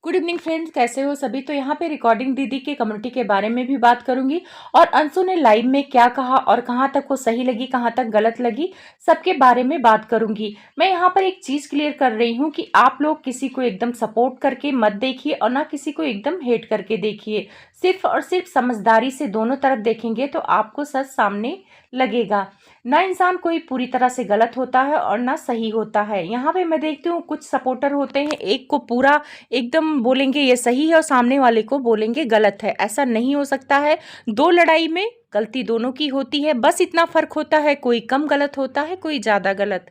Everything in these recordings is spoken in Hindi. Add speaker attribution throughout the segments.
Speaker 1: गुड इवनिंग फ्रेंड्स, कैसे हो सभी। तो यहाँ पे रिकॉर्डिंग दीदी के कम्युनिटी के बारे में भी बात करूंगी और अंशु ने लाइव में क्या कहा और कहाँ तक वो सही लगी, कहाँ तक गलत लगी, सबके बारे में बात करूंगी। मैं यहाँ पर एक चीज क्लियर कर रही हूँ कि आप लोग किसी को एकदम सपोर्ट करके मत देखिए और ना किसी को एकदम हेट करके देखिए। सिर्फ और सिर्फ समझदारी से दोनों तरफ देखेंगे तो आपको सच सामने लगेगा। ना इंसान कोई पूरी तरह से गलत होता है और ना सही होता है। यहाँ पे मैं देखती हूँ कुछ सपोर्टर होते हैं, एक को पूरा एकदम बोलेंगे ये सही है और सामने वाले को बोलेंगे गलत है। ऐसा नहीं हो सकता है। दो लड़ाई में गलती दोनों की होती है, बस इतना फर्क होता है, कोई कम गलत होता है, कोई ज़्यादा गलत,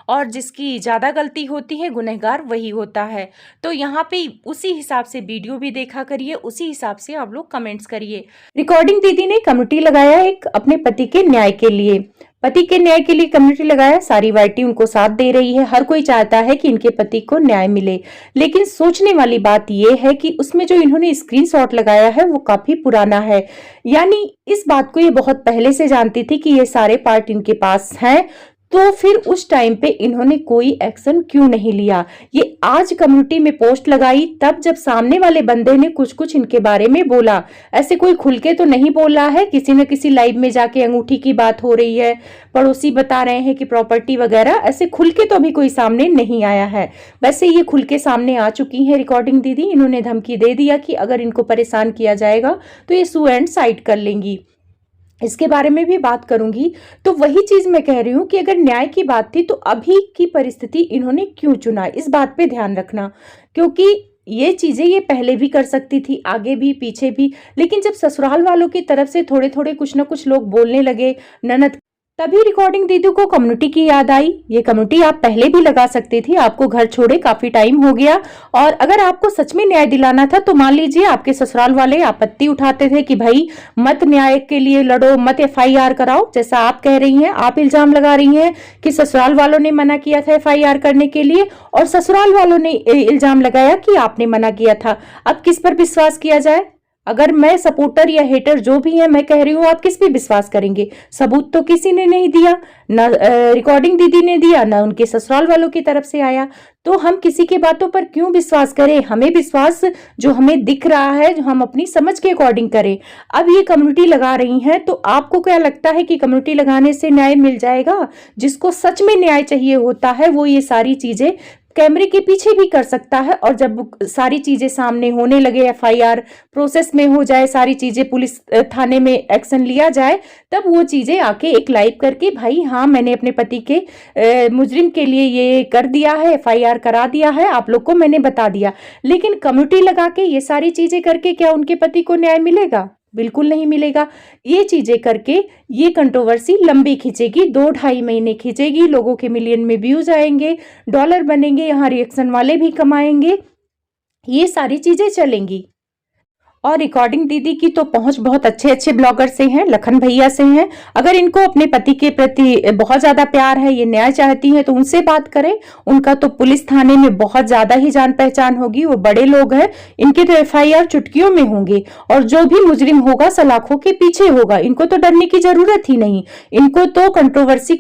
Speaker 1: और जिसकी ज़्यादा गलती होती है गुनहगार वही होता है। तो यहाँ पे उसी हिसाब से वीडियो भी देखा करिए, उसी हिसाब से आप लोग कमेंट्स करिए। रिकॉर्डिंग दीदी ने कमेटी लगाया एक अपने पति के न्याय के लिए, पति के न्याय के लिए कम्युनिटी लगाया। सारी वाइटी उनको साथ दे रही है, हर कोई चाहता है कि इनके पति को न्याय मिले। लेकिन सोचने वाली बात यह है कि उसमें जो इन्होंने स्क्रीनशॉट लगाया है वो काफी पुराना है। यानी इस बात को ये बहुत पहले से जानती थी कि ये सारे पार्ट इनके पास हैं, तो फिर उस टाइम पे इन्होंने कोई एक्शन क्यों नहीं लिया। ये आज कम्युनिटी में पोस्ट लगाई तब जब सामने वाले बंदे ने कुछ कुछ इनके बारे में बोला। ऐसे कोई खुल के तो नहीं बोला है, किसी न किसी लाइव में जाके अंगूठी की बात हो रही है, पड़ोसी बता रहे हैं कि प्रॉपर्टी वगैरह, ऐसे खुल के तो अभी कोई सामने नहीं आया है। वैसे ये खुल के सामने आ चुकी है रिकॉर्डिंग दीदी। इन्होंने धमकी दे दिया कि अगर इनको परेशान किया जाएगा तो ये सुसाइड कर लेंगी। इसके बारे में भी बात करूंगी। तो वही चीज मैं कह रही हूं कि अगर न्याय की बात थी तो अभी की परिस्थिति इन्होंने क्यों चुना, इस बात पे ध्यान रखना। क्योंकि ये चीजें ये पहले भी कर सकती थी, आगे भी पीछे भी, लेकिन जब ससुराल वालों की तरफ से थोड़े थोड़े कुछ ना कुछ लोग बोलने लगे, ननद, तभी रिकॉर्डिंग दीदी को कम्युनिटी की याद आई। ये कम्युनिटी आप पहले भी लगा सकती थी, आपको घर छोड़े काफी टाइम हो गया। और अगर आपको सच में न्याय दिलाना था तो मान लीजिए आपके ससुराल वाले आपत्ति उठाते थे कि भाई मत न्याय के लिए लड़ो, मत FIR कराओ, जैसा आप कह रही हैं, आप इल्जाम लगा रही हैं कि ससुराल वालों ने मना किया था FIR करने के लिए और ससुराल वालों ने इल्जाम लगाया कि आपने मना किया था। अब किस पर विश्वास किया जाए? अगर मैं सपोर्टर या हेटर जो भी है, मैं कह रही हूँ, आप किस पे विश्वास करेंगे? सबूत तो किसी ने नहीं दिया, ना रिकॉर्डिंग दीदी ने दिया, ना उनके ससुराल वालों की तरफ से आया। तो हम किसी की बातों पर क्यों विश्वास करें? हमें विश्वास जो हमें दिख रहा है, जो हम अपनी समझ के अकॉर्डिंग करें। अब ये कम्युनिटी लगा रही हैं, तो आपको क्या लगता है कि कम्युनिटी लगाने से न्याय मिल जाएगा? जिसको सच में न्याय चाहिए होता है वो ये सारी चीजें कैमरे के पीछे भी कर सकता है, और जब सारी चीजें सामने होने लगे, FIR प्रोसेस में हो जाए, सारी चीजें पुलिस थाने में एक्शन लिया जाए, तब वो चीजें आके एक लाइव करके, भाई हाँ मैंने अपने पति के मुजरिम के लिए ये कर दिया है, FIR करा दिया है, आप लोग को मैंने बता दिया। लेकिन कम्युनिटी लगा के ये सारी चीजें करके क्या उनके पति को न्याय मिलेगा? बिल्कुल नहीं मिलेगा। ये चीजें करके ये कंट्रोवर्सी लंबी खींचेगी, 2-2.5 महीने खींचेगी, लोगों के मिलियन में व्यूज आएंगे, डॉलर बनेंगे, यहाँ रिएक्शन वाले भी कमाएंगे, ये सारी चीजें चलेंगी। और रिकॉर्डिंग दीदी की तो पहुंच बहुत अच्छे अच्छे ब्लॉगर से हैं, लखन भैया से हैं। अगर इनको अपने पति के प्रति बहुत ज्यादा प्यार है, ये न्याय चाहती हैं, तो उनसे बात करें। उनका तो पुलिस थाने में बहुत ज्यादा ही जान पहचान होगी, वो बड़े लोग हैं, इनके तो FIR चुटकियों में होंगे, और जो भी मुजरिम होगा सलाखों के पीछे होगा। इनको तो डरने की जरूरत ही नहीं, इनको तो कंट्रोवर्सी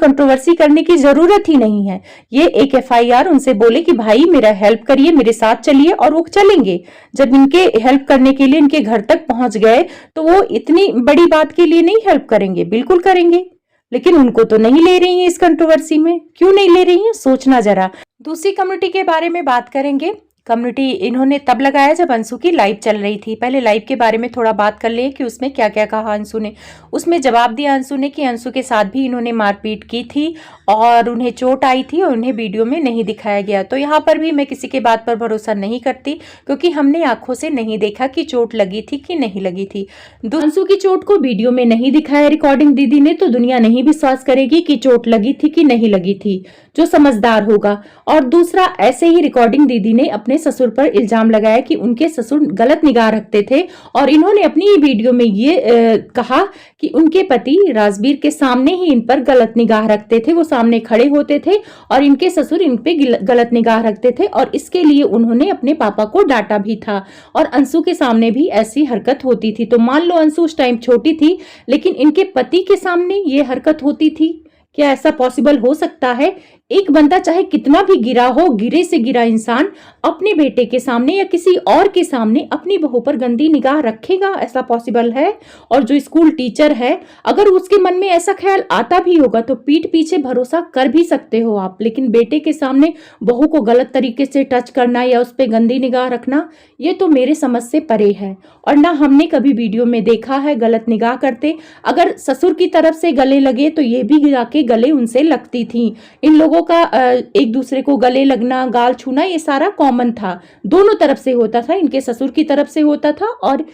Speaker 1: करने की जरूरत ही नहीं है। ये एक FIR उनसे बोले कि भाई मेरा हेल्प करिए, मेरे साथ चलिए, और वो चलेंगे। जब इनके हेल्प करने के लिए के घर तक पहुंच गए तो वो इतनी बड़ी बात के लिए नहीं हेल्प करेंगे, बिल्कुल करेंगे। लेकिन उनको तो नहीं ले रही हैं इस कंट्रोवर्सी में। क्यों नहीं ले रही हैं, सोचना जरा। दूसरी कम्युनिटी के बारे में बात करेंगे। कम्युनिटी इन्होंने तब लगाया जब अंशु की लाइव चल रही थी। पहले लाइव के बारे में थोड़ा बात कर ले कि उसमें क्या क्या कहा अंशु ने। उसमें जवाब दिया अंशु ने कि अंशु के साथ भी इन्होंने मारपीट की थी और उन्हें चोट आई थी और उन्हें वीडियो में नहीं दिखाया गया। तो यहाँ पर भी मैं किसी के बात पर भरोसा नहीं करती, क्योंकि हमने आंखों से नहीं देखा कि चोट लगी थी कि नहीं लगी थी। अंशु की चोट को वीडियो में नहीं दिखाया रिकॉर्डिंग दीदी ने, तो दुनिया नहीं विश्वास करेगी कि चोट लगी थी कि नहीं लगी थी, जो समझदार होगा। और दूसरा, ऐसे ही रिकॉर्डिंग दीदी ने अपने ससुर पर इल्जाम लगाया कि उनके ससुर गलत निगाह रखते थे, और इन्होंने अपनी वीडियो में ये कहा कि उनके पति राजवीर के सामने ही इन पर गलत निगाह रखते थे, वो सामने खड़े होते थे और इनके ससुर इन पे गलत निगाह रखते थे, और इसके लिए उन्होंने अपने पापा को डांटा भी था। और अंशु के सामने भी ऐसी हरकत होती थी। तो मान लो अंशु उस टाइम छोटी थी, लेकिन इनके पति के सामने ये हरकत होती थी। क्या ऐसा पॉसिबल हो सकता है? एक बंदा चाहे कितना भी गिरा हो, गिरे से गिरा इंसान अपने बेटे के सामने या किसी और के सामने अपनी बहू पर गंदी निगाह रखेगा? ऐसा पॉसिबल है? और जो स्कूल टीचर है, अगर उसके मन में ऐसा ख्याल आता भी होगा तो पीठ पीछे भरोसा कर भी सकते हो आप, लेकिन बेटे के सामने बहू को गलत तरीके से टच करना या उस पर गंदी निगाह रखना, ये तो मेरे समझ से परे है। और ना हमने कभी वीडियो में देखा है गलत निगाह करते। अगर ससुर की तरफ से गले लगे तो ये भी जाके गले उनसे लगती थी। इन लोगों का एक दूसरे को गले लगना, गाल छूना, ये सारा कॉमन था, दोनों तरफ से होता था। इनके ससुर की तरफ से होता था और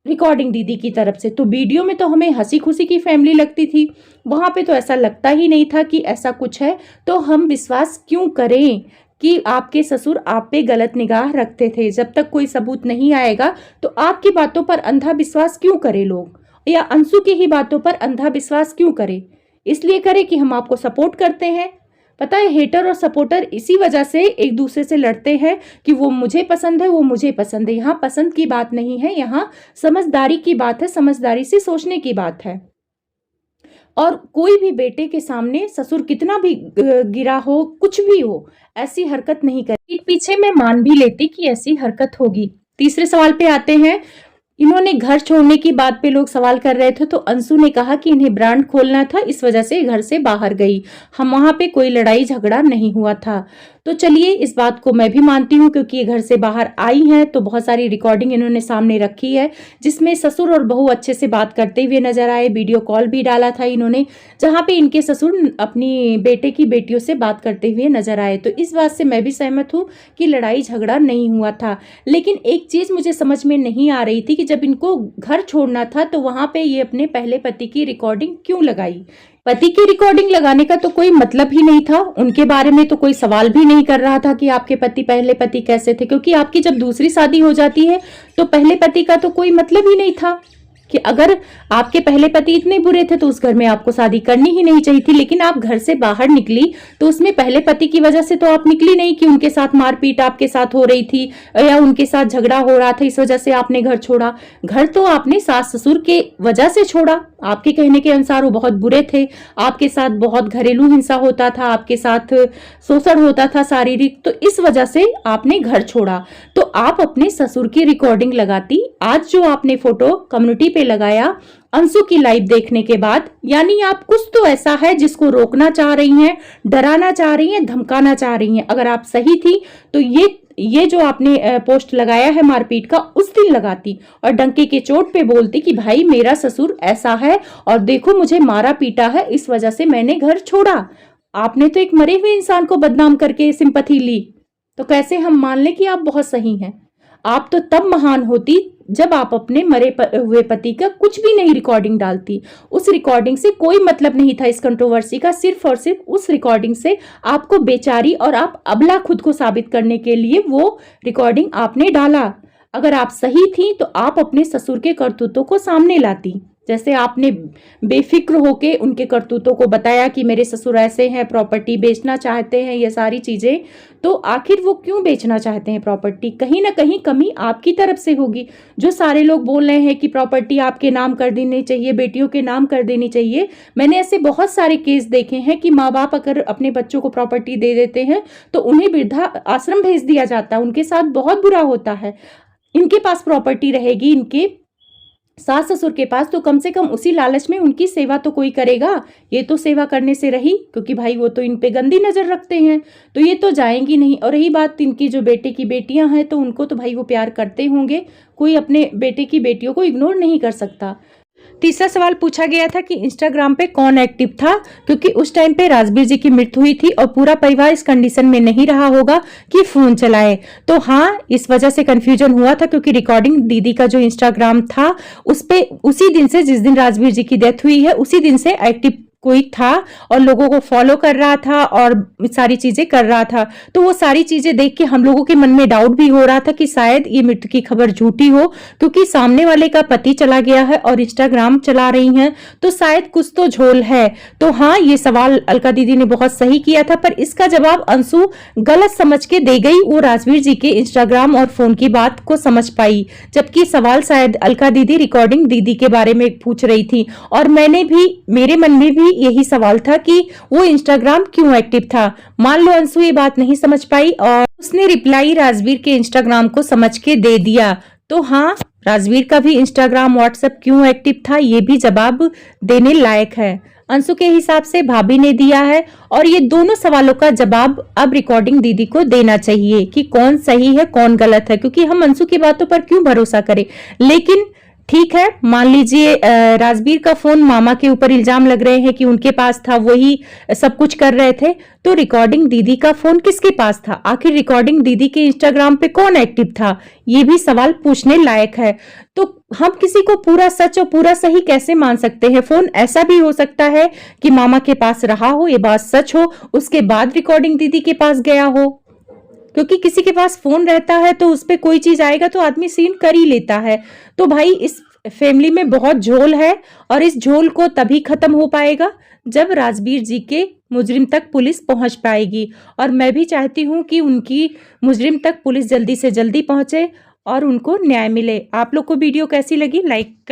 Speaker 1: रिकॉर्डिंग दीदी की तरफ से। तो वीडियो में तो हमें हंसी खुशी की फैमिली लगती थी, वहां पे तो ऐसा लगता ही नहीं था कि ऐसा कुछ है। तो हम विश्वास क्यों करें कि आपके ससुर आप पे गलत निगाह रखते थे? जब तक कोई सबूत नहीं आएगा तो आपकी बातों पर अंधा विश्वास क्यों करे लोग, या अंशु की ही बातों पर अंधा विश्वास क्यों करे? इसलिए करे कि हम आपको सपोर्ट करते हैं। पता है, हेटर और सपोर्टर इसी वजह से एक दूसरे से लड़ते हैं कि वो मुझे पसंद है, वो मुझे पसंद है। यहाँ पसंद की बात नहीं है, यहाँ समझदारी की बात है, समझदारी से सोचने की बात है। और कोई भी बेटे के सामने ससुर कितना भी गिरा हो, कुछ भी हो, ऐसी हरकत नहीं करेगी। पीछे मैं मान भी लेती कि ऐसी हरकत होगी। तीसरे सवाल पे आते हैं। इन्होंने घर छोड़ने की बात पे लोग सवाल कर रहे थे, तो अंशु ने कहा कि इन्हें ब्रांड खोलना था, इस वजह से घर से बाहर गई। हम वहां पे कोई लड़ाई झगड़ा नहीं हुआ था। तो चलिए, इस बात को मैं भी मानती हूँ, क्योंकि ये घर से बाहर आई हैं तो बहुत सारी रिकॉर्डिंग इन्होंने सामने रखी है जिसमें ससुर और बहू अच्छे से बात करते हुए नजर आए। वीडियो कॉल भी डाला था इन्होंने, जहां पे इनके ससुर अपनी बेटे की बेटियों से बात करते हुए नजर आए। तो इस बात से मैं भी सहमत हूँ कि लड़ाई झगड़ा नहीं हुआ था। लेकिन एक चीज मुझे समझ में नहीं आ रही थी कि जब इनको घर छोड़ना था तो वहां पे ये अपने पहले पति की रिकॉर्डिंग क्यों लगाई? पति की रिकॉर्डिंग लगाने का तो कोई मतलब ही नहीं था। उनके बारे में तो कोई सवाल भी नहीं कर रहा था कि आपके पति पहले पति कैसे थे, क्योंकि आपकी जब दूसरी शादी हो जाती है तो पहले पति का तो कोई मतलब ही नहीं था। कि अगर आपके पहले पति इतने बुरे थे तो उस घर में आपको शादी करनी ही नहीं चाहिए थी। लेकिन आप घर से बाहर निकली तो उसमें पहले पति की वजह से तो आप निकली नहीं कि उनके साथ मारपीट आपके साथ हो रही थी या उनके साथ झगड़ा हो रहा था, इस वजह से आपने घर छोड़ा। घर तो आपने सास ससुर के वजह से छोड़ा। आपके कहने के अनुसार वो बहुत बुरे थे, आपके साथ बहुत घरेलू हिंसा होता था, आपके साथ शोषण होता था शारीरिक, तो इस वजह से आपने घर छोड़ा। तो आप अपने ससुर की रिकॉर्डिंग लगाती। आज जो आपने फोटो कम्युनिटी पे लगाया अंशु की लाइव देखने के बाद, यानी आप कुछ तो ऐसा है जिसको रोकना चाह रही हैं, डराना चाह रही हैं, धमकाना चाह रही हैं। अगर आप सही थी तो ये जो आपने पोस्ट लगाया है मारपीट का, उस दिन लगाती और डंके के चोट पे बोलती कि भाई मेरा ससुर ऐसा है और देखो मुझे मारा पीटा है, इस वजह से मैंने घर छोड़ा। आपने तो एक मरे हुए इंसान को बदनाम करके सिंपैथी ली, तो कैसे हम मान लें कि आप बहुत सही हैं? आप तो तब महान होती जब आप अपने मरे हुए पति का कुछ भी नहीं रिकॉर्डिंग डालती। उस रिकॉर्डिंग से कोई मतलब नहीं था इस कंट्रोवर्सी का, सिर्फ और सिर्फ उस रिकॉर्डिंग से आपको बेचारी और आप अबला खुद को साबित करने के लिए वो रिकॉर्डिंग आपने डाला। अगर आप सही थी तो आप अपने ससुर के करतूतों को सामने लाती, जैसे आपने बेफिक्र होके उनके करतूतों को बताया कि मेरे ससुर ऐसे हैं, प्रॉपर्टी बेचना चाहते हैं, ये सारी चीजें। तो आखिर वो क्यों बेचना चाहते हैं प्रॉपर्टी? कहीं ना कहीं कमी आपकी तरफ से होगी। जो सारे लोग बोल रहे हैं कि प्रॉपर्टी आपके नाम कर देनी चाहिए, बेटियों के नाम कर देनी चाहिए, मैंने ऐसे बहुत सारे केस देखे हैं कि माँ बाप अगर अपने बच्चों को प्रॉपर्टी दे देते हैं तो उन्हें वृद्धा आश्रम भेज दिया जाता है, उनके साथ बहुत बुरा होता है। इनके पास प्रॉपर्टी रहेगी, इनके सास ससुर के पास, तो कम से कम उसी लालच में उनकी सेवा तो कोई करेगा। ये तो सेवा करने से रही, क्योंकि भाई वो तो इन पे गंदी नजर रखते हैं, तो ये तो जाएंगी नहीं। और रही बात इनकी जो बेटे की बेटियां हैं, तो उनको तो भाई वो प्यार करते होंगे, कोई अपने बेटे की बेटियों को इग्नोर नहीं कर सकता। तीसरा सवाल पूछा गया था कि इंस्टाग्राम पे कौन एक्टिव था, क्योंकि उस टाइम पे राजवीर जी की मृत्यु हुई थी और पूरा परिवार इस कंडीशन में नहीं रहा होगा कि फोन चलाए। तो हाँ, इस वजह से कंफ्यूजन हुआ था, क्योंकि रिकॉर्डिंग दीदी का जो इंस्टाग्राम था उस पे उसी दिन से, जिस दिन राजवीर जी की डेथ हुई है, उसी दिन से एक्टिव कोई था और लोगों को फॉलो कर रहा था और सारी चीजें कर रहा था। तो वो सारी चीजें देख के हम लोगों के मन में डाउट भी हो रहा था कि शायद ये मृत्यु की खबर झूठी हो, क्योंकि सामने वाले का पति चला गया है और इंस्टाग्राम चला रही हैं, तो शायद कुछ तो झोल है। तो हाँ, ये सवाल अलका दीदी ने बहुत सही किया था, पर इसका जवाब अंशु गलत समझ के दे गई। वो राजवीर जी के इंस्टाग्राम और फोन की बात को समझ पाई, जबकि सवाल शायद अलका दीदी रिकॉर्डिंग दीदी के बारे में पूछ रही थी। और मैंने भी, मेरे मन में भी यही सवाल था कि वो इंस्टाग्राम क्यों एक्टिव था। मान लो अंशु ये बात नहीं समझ पाई और उसने रिप्लाई राजवीर के इंस्टाग्राम को समझ के दे दिया। तो हाँ, राजवीर का भी इंस्टाग्राम व्हाट्सएप क्यों एक्टिव था ये भी जवाब देने लायक है। अंशु के हिसाब से भाभी ने दिया है और ये दोनों सवालों का जवाब अब रिकॉर्डिंग दीदी को देना चाहिए कि कौन सही है कौन गलत है, क्योंकि हम अंशु की बातों पर क्यों भरोसा करें। लेकिन ठीक है, मान लीजिए राजवीर का फोन मामा के ऊपर इल्जाम लग रहे हैं कि उनके पास था, वही सब कुछ कर रहे थे, तो रिकॉर्डिंग दीदी का फोन किसके पास था? आखिर रिकॉर्डिंग दीदी के इंस्टाग्राम पे कौन एक्टिव था? ये भी सवाल पूछने लायक है। तो हम किसी को पूरा सच और पूरा सही कैसे मान सकते हैं? फोन ऐसा भी हो सकता है कि मामा के पास रहा हो, ये बात सच हो, उसके बाद रिकॉर्डिंग दीदी के पास गया हो, क्योंकि किसी के पास फोन रहता है तो उस पे कोई चीज आएगा तो आदमी सीन कर ही लेता है। तो भाई इस फैमिली में बहुत झोल है और इस झोल को तभी खत्म हो पाएगा जब राजवीर जी के मुजरिम तक पुलिस पहुंच पाएगी। और मैं भी चाहती हूं कि उनकी मुजरिम तक पुलिस जल्दी से जल्दी पहुंचे और उनको न्याय मिले। आप लोग को वीडियो कैसी लगी? लाइक कर